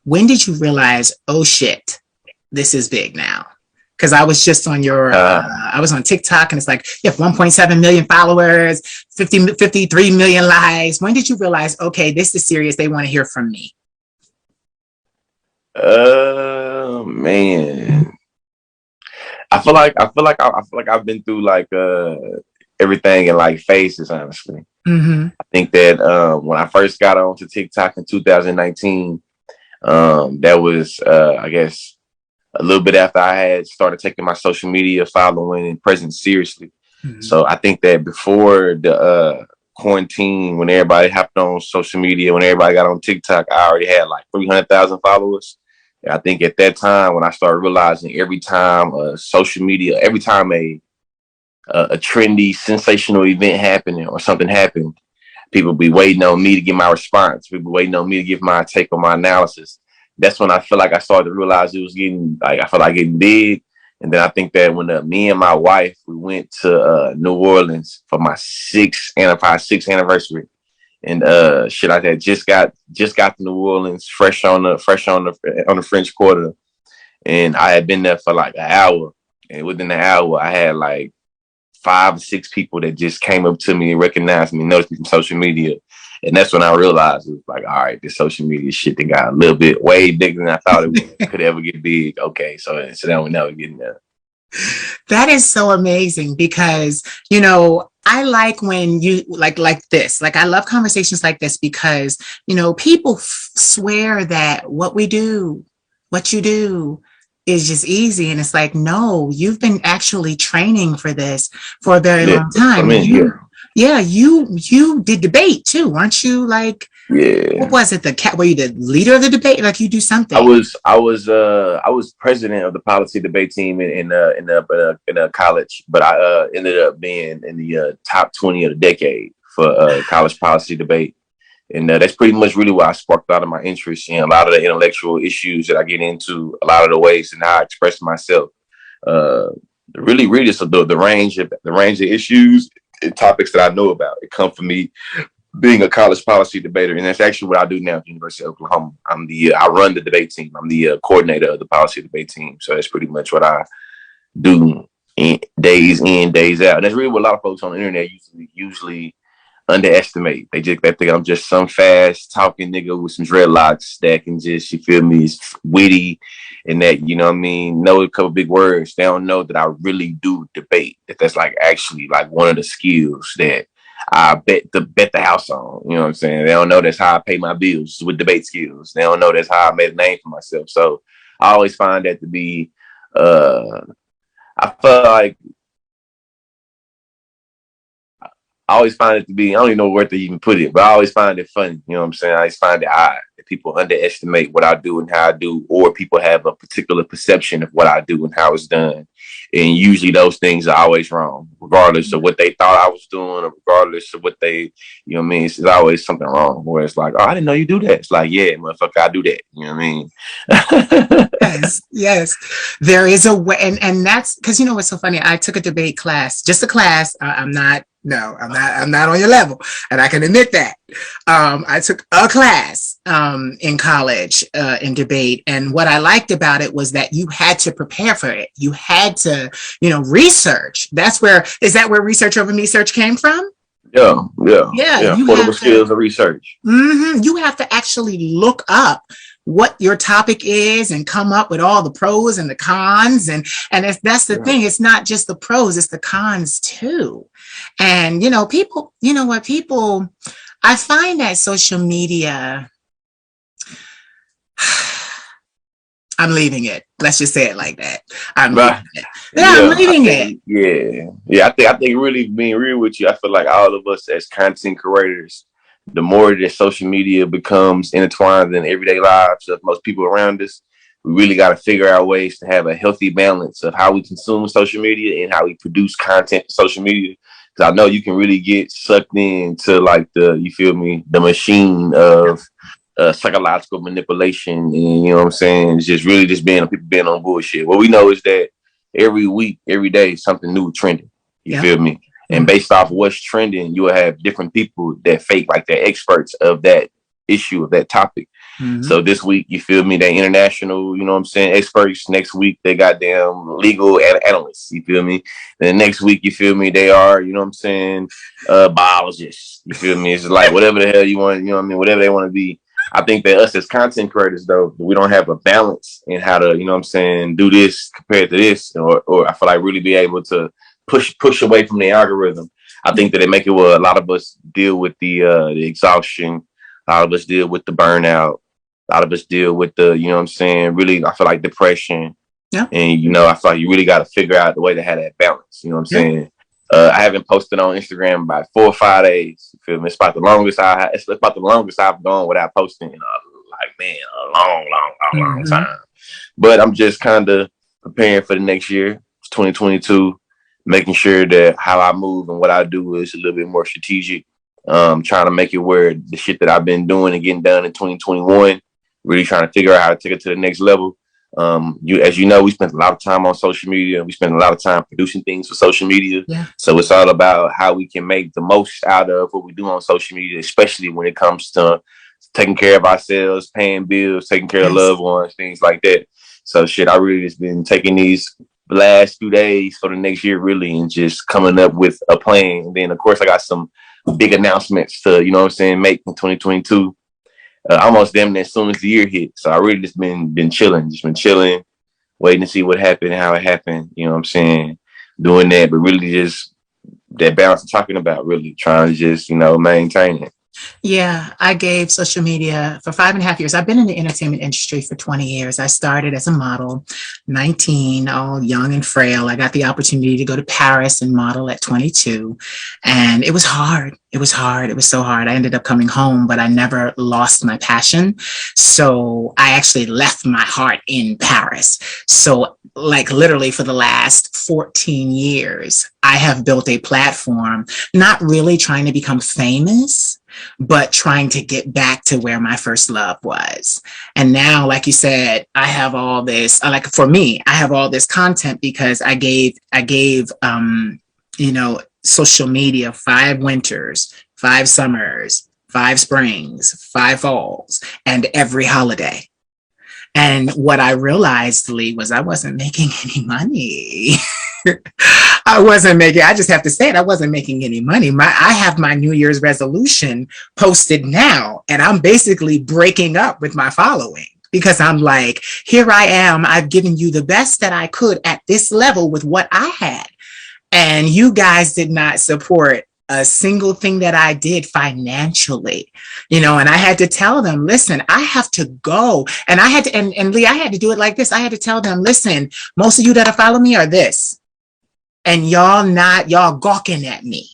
when did you realize, oh shit, this is big now? Because I was just on your, I was on TikTok, and it's like, you have 1.7 million followers, 53 million likes. When did you realize, okay, this is serious, they want to hear from me? Man, I feel like I've been through like everything in like phases, honestly. Mm-hmm. I think that when I first got onto TikTok in 2019, that was I guess a little bit after I had started taking my social media following and presence seriously. Mm-hmm. So I think that before the quarantine, when everybody hopped on social media, when everybody got on TikTok, I already had like 300,000 followers. And I think at that time, when I started realizing every time social media, every time a trendy, sensational event happening or something happened, people be waiting on me to give my response. People waiting on me to give my take on my analysis. That's when I feel like I started to realize it was getting like, I felt like getting big. And then I think that when me and my wife, we went to New Orleans for my sixth anniversary, and shit, I had just got to New Orleans fresh on the French Quarter, and I had been there for like an hour, and within the hour, I had like 5 or 6 people that just came up to me and recognized me, noticed me from social media. And that's when I realized it was like, all right, this social media shit that got a little bit way bigger than I thought it could ever get big. Okay, so now we know we're getting there. That is so amazing because, you know, I like when you like this, like I love conversations like this because, you know, people swear that what you do is just easy. And it's like, no, you've been actually training for this for a very long time. You did debate too, weren't you? Like, yeah. What was it? Were you the leader of the debate? Like you do something? I was president of the policy debate team in a college, but I ended up being in the top 20 of the decade for college policy debate. And that's pretty much really why I sparked a lot of my interest in a lot of the intellectual issues that I get into, a lot of the ways and how I express myself. Really, just the range of issues and topics that I know about. It come from me being a college policy debater, and that's actually what I do now at the University of Oklahoma. I run the debate team. I'm the coordinator of the policy debate team. So that's pretty much what I do days in, days out. And that's really what a lot of folks on the internet usually underestimate. They think I'm just some fast talking nigga with some dreadlocks that can just, you feel me, is witty and that, you know what I mean, know a couple big words. They don't know that I really do debate. That's like actually like one of the skills that I bet the house on. You know what I'm saying? They don't know that's how I pay my bills with debate skills. They don't know that's how I made a name for myself. So I always find that to be I feel like I always find it to be, I don't even know where to even put it, but I always find it funny. You know what I'm saying? I always find it odd that people underestimate what I do and how I do, or people have a particular perception of what I do and how it's done. And usually those things are always wrong, regardless of what they thought I was doing or regardless of what they, you know what I mean? It's always something wrong where it's like, oh, I didn't know you do that. It's like, yeah, motherfucker, I do that. You know what I mean? Yes. There is a way. And that's because, you know, what's so funny? I took a debate class, just a class. I'm not on your level. And I can admit that. I took a class in college in debate. And what I liked about it was that you had to prepare for it. You had to, you know, research. Is that where research over me search came from? Yeah. Portable skills of research. Mm-hmm, you have to actually look up what your topic is and come up with all the pros and the cons. And that's the thing. It's not just the pros, it's the cons too. And, you know, I find that social media, I'm leaving it. Let's just say it like that. I'm leaving it. Yeah. I think really being real with you, I feel like all of us as content creators, the more that social media becomes intertwined in everyday lives of most people around us, we really got to figure out ways to have a healthy balance of how we consume social media and how we produce content for social media. Because I know you can really get sucked into like the machine of psychological manipulation. And you know what I'm saying? It's just really just people being on bullshit. What we know is that every week, every day, something new trending. You feel me? And based off of what's trending, you will have different people that fake like they're experts of that issue, of that topic. So this week, you feel me, they international, you know what I'm saying, experts. Next week, they goddamn legal analysts, you feel me? Then next week, you feel me, they are, you know what I'm saying, biologists, you feel me? It's like whatever the hell you want, you know what I mean, whatever they want to be. I think that us as content creators, though, we don't have a balance in how to, you know what I'm saying, do this compared to this, or I feel like really be able to push away from the algorithm. I think that it make it where a lot of us deal with the exhaustion, a lot of us deal with the burnout, a lot of us deal with the, you know what I'm saying, really, I feel like depression. Yeah. And, you know, I feel like you really got to figure out the way to have that balance. You know what I'm saying? I haven't posted on Instagram by 4 or 5 days. You feel me? It's about the longest I've gone without posting in a long time. But I'm just kind of preparing for the next year. It's 2022, making sure that how I move and what I do is a little bit more strategic. Trying to make it where the shit that I've been doing and getting done in 2021, really trying to figure out how to take it to the next level. As you know, we spent a lot of time on social media. We spend a lot of time producing things for social media. Yeah. So it's all about how we can make the most out of what we do on social media, especially when it comes to taking care of ourselves, paying bills, taking care of loved ones, things like that. So shit, I really just been taking these last few days for the next year, really, and just coming up with a plan. And then, of course, I got some big announcements to, you know what I'm saying, make in 2022. Almost damn near as soon as the year hit. So I really just been chilling, waiting to see what happened and how it happened. You know what I'm saying? Doing that, but really just that balance I'm talking about, really trying to just, you know, maintain it. Yeah, I gave social media for 5.5 years. I've been in the entertainment industry for 20 years. I started as a model, 19, all young and frail. I got the opportunity to go to Paris and model at 22. And it was hard. It was hard. It was so hard. I ended up coming home, but I never lost my passion. So I actually left my heart in Paris. So like literally for the last 14 years, I have built a platform, not really trying to become famous, but trying to get back to where my first love was. And now, like you said, I have all this, like for me, I have all this content because I gave, you know, social media 5 winters, 5 summers, 5 springs, 5 falls, and every holiday. And what I realized, Lee, was I wasn't making any money. I just have to say it, I wasn't making any money. I have my New Year's resolution posted now, and I'm basically breaking up with my following because I'm like, here I am, I've given you the best that I could at this level with what I had. And you guys did not support a single thing that I did financially, you know, and I had to tell them, listen, I have to go. And I had to, and Lee, I had to do it like this. I had to tell them, listen, most of you that are following me are this. And y'all gawking at me.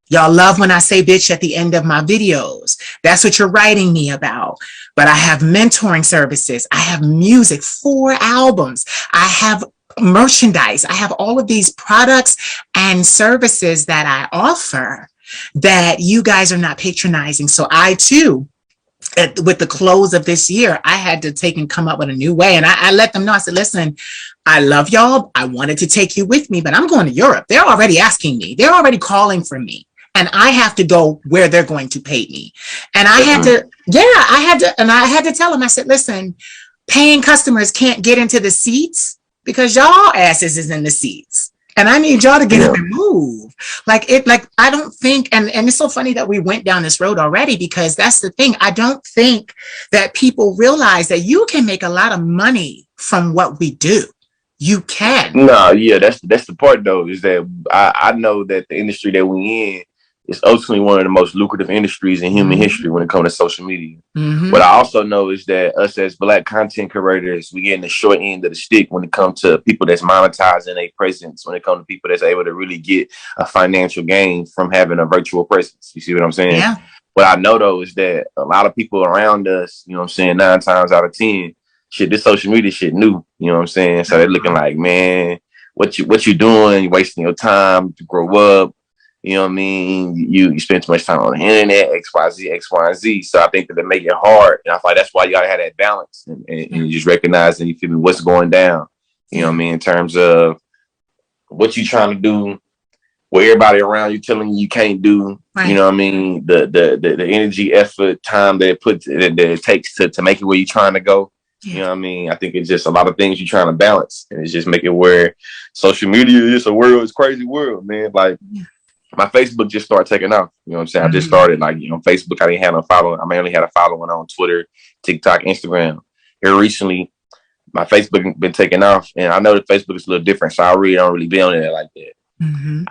Y'all love when I say bitch at the end of my videos. That's what you're writing me about. But I have mentoring services. I have music, 4 albums. I have merchandise. I have all of these products and services that I offer that you guys are not patronizing. So I too, with the close of this year, I had to take and come up with a new way. And I let them know, I said, listen, I love y'all. I wanted to take you with me, but I'm going to Europe. They're already asking me. They're already calling for me. And I have to go where they're going to pay me. And I had to, I had to tell them, I said, listen, paying customers can't get into the seats because y'all asses is in the seats. And I need y'all to get up and move. I don't think, and it's so funny that we went down this road already, because that's the thing. I don't think that people realize that you can make a lot of money from what we do. You can. No, yeah, that's the part though, is that I know that the industry that we in is ultimately one of the most lucrative industries in human history when it comes to social media. What I also know is that us as Black content creators, we get in the short end of the stick when it comes to people that's monetizing their presence, when it comes to people that's able to really get a financial gain from having a virtual presence. You see what I'm saying? Yeah. What I know though is that a lot of people around us, you know what I'm saying, 9 times out of 10, shit, this social media shit new, you know what I'm saying? So they're looking like, man, what you doing? You're wasting your time to grow up. You know what I mean? You spend too much time on the internet, X, Y, Z. So I think that they make it hard. And I feel like that's why you got to have that balance and you just recognize and you feel me what's going down. You know what I mean? In terms of what you trying to do where everybody around you telling you can't do, Right. you know what I mean? The energy, effort, time that it takes to make it where you're trying to go. Yeah. You know what I mean? I think it's just a lot of things you're trying to balance, and it's just making where social media is just a world, it's crazy world, man. Like my Facebook just started taking off. You know what I'm saying? I just started, like, you know, Facebook. I didn't have no following. I mainly had a following on Twitter, TikTok, Instagram. Here recently, my Facebook been taking off, and I know that Facebook is a little different, so I really don't really be on it like that.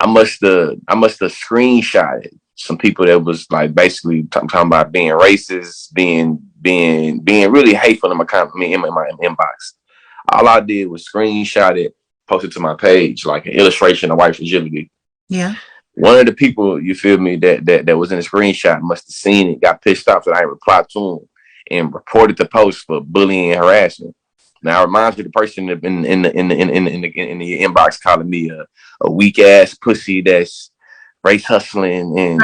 I must have screenshotted some people that was like basically talking about being racist, being really hateful in my inbox. All I did was screenshot it, post it to my page like an illustration of white fragility. Yeah. One of the people, you feel me, that was in the screenshot must have seen it, got pissed off that I replied to him, and reported the post for bullying and harassment. Now, I remind you, the person in the inbox calling me a weak ass pussy that's race hustling and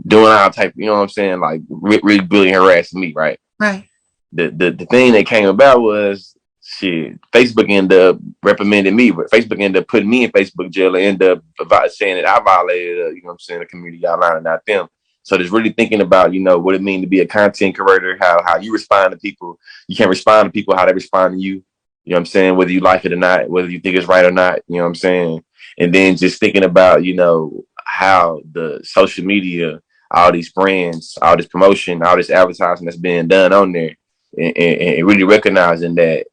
doing all type, you know what I'm saying, like really bullying, harassing me, right? Right. The thing that came about was, shit, Facebook ended up reprimanding me, but Facebook ended up putting me in Facebook jail and ended up saying that I violated, you know what I'm saying, the community guideline and not them. So there's really thinking about, you know, what it means to be a content creator, how you respond to people. You can't respond to people how they respond to you. You know what I'm saying? Whether you like it or not, whether you think it's right or not, you know what I'm saying? And then just thinking about, you know, how the social media, all these brands, all this promotion, all this advertising that's being done on there, and really recognizing that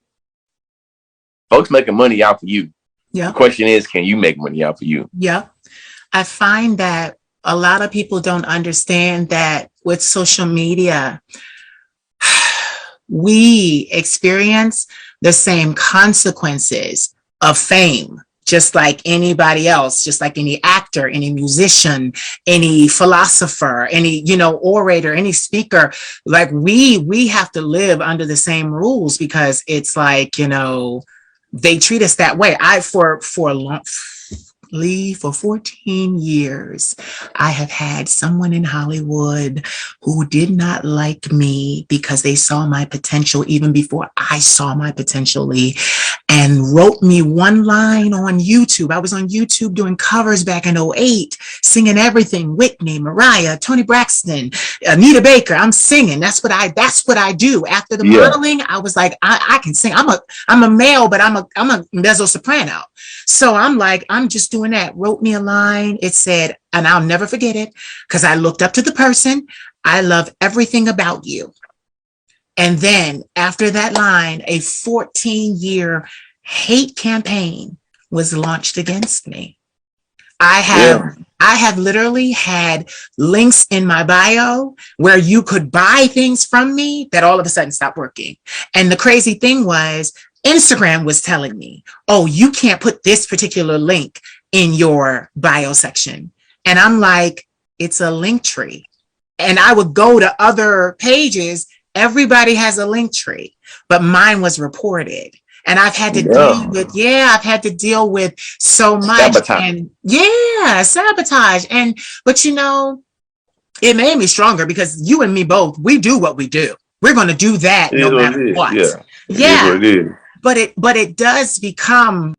folks making money out for you. Yeah. The question is, can you make money out for you? Yeah. I find that a lot of people don't understand that with social media, we experience the same consequences of fame, just like anybody else, just like any actor, any musician, any philosopher, any, you know, orator, any speaker. Like we have to live under the same rules, because it's like, you know, they treat us that way. For 14 years, I have had someone in Hollywood who did not like me because they saw my potential even before I saw my potential, and wrote me one line on YouTube. I was on YouTube doing covers back in 2008, singing everything: Whitney, Mariah, Toni Braxton, Anita Baker. I'm singing. That's what I do. After the modeling, I was like, I can sing. I'm a male, but I'm a mezzo soprano. So I'm like, I'm just doing that. Wrote me a line. It said, and I'll never forget it, because I looked up to the person: I love everything about you. And then after that line, a 14-year hate campaign was launched against me. I have literally had links in my bio where you could buy things from me that all of a sudden stopped working. And the crazy thing was, Instagram was telling me, oh, you can't put this particular link in your bio section. And I'm like, it's a link tree. And I would go to other pages. Everybody has a link tree, but mine was reported. And I've had to deal with so much. Sabotage. And sabotage. But you know, it made me stronger, because you and me both, we do what we do. We're going to do that no matter what. Yeah. But it does become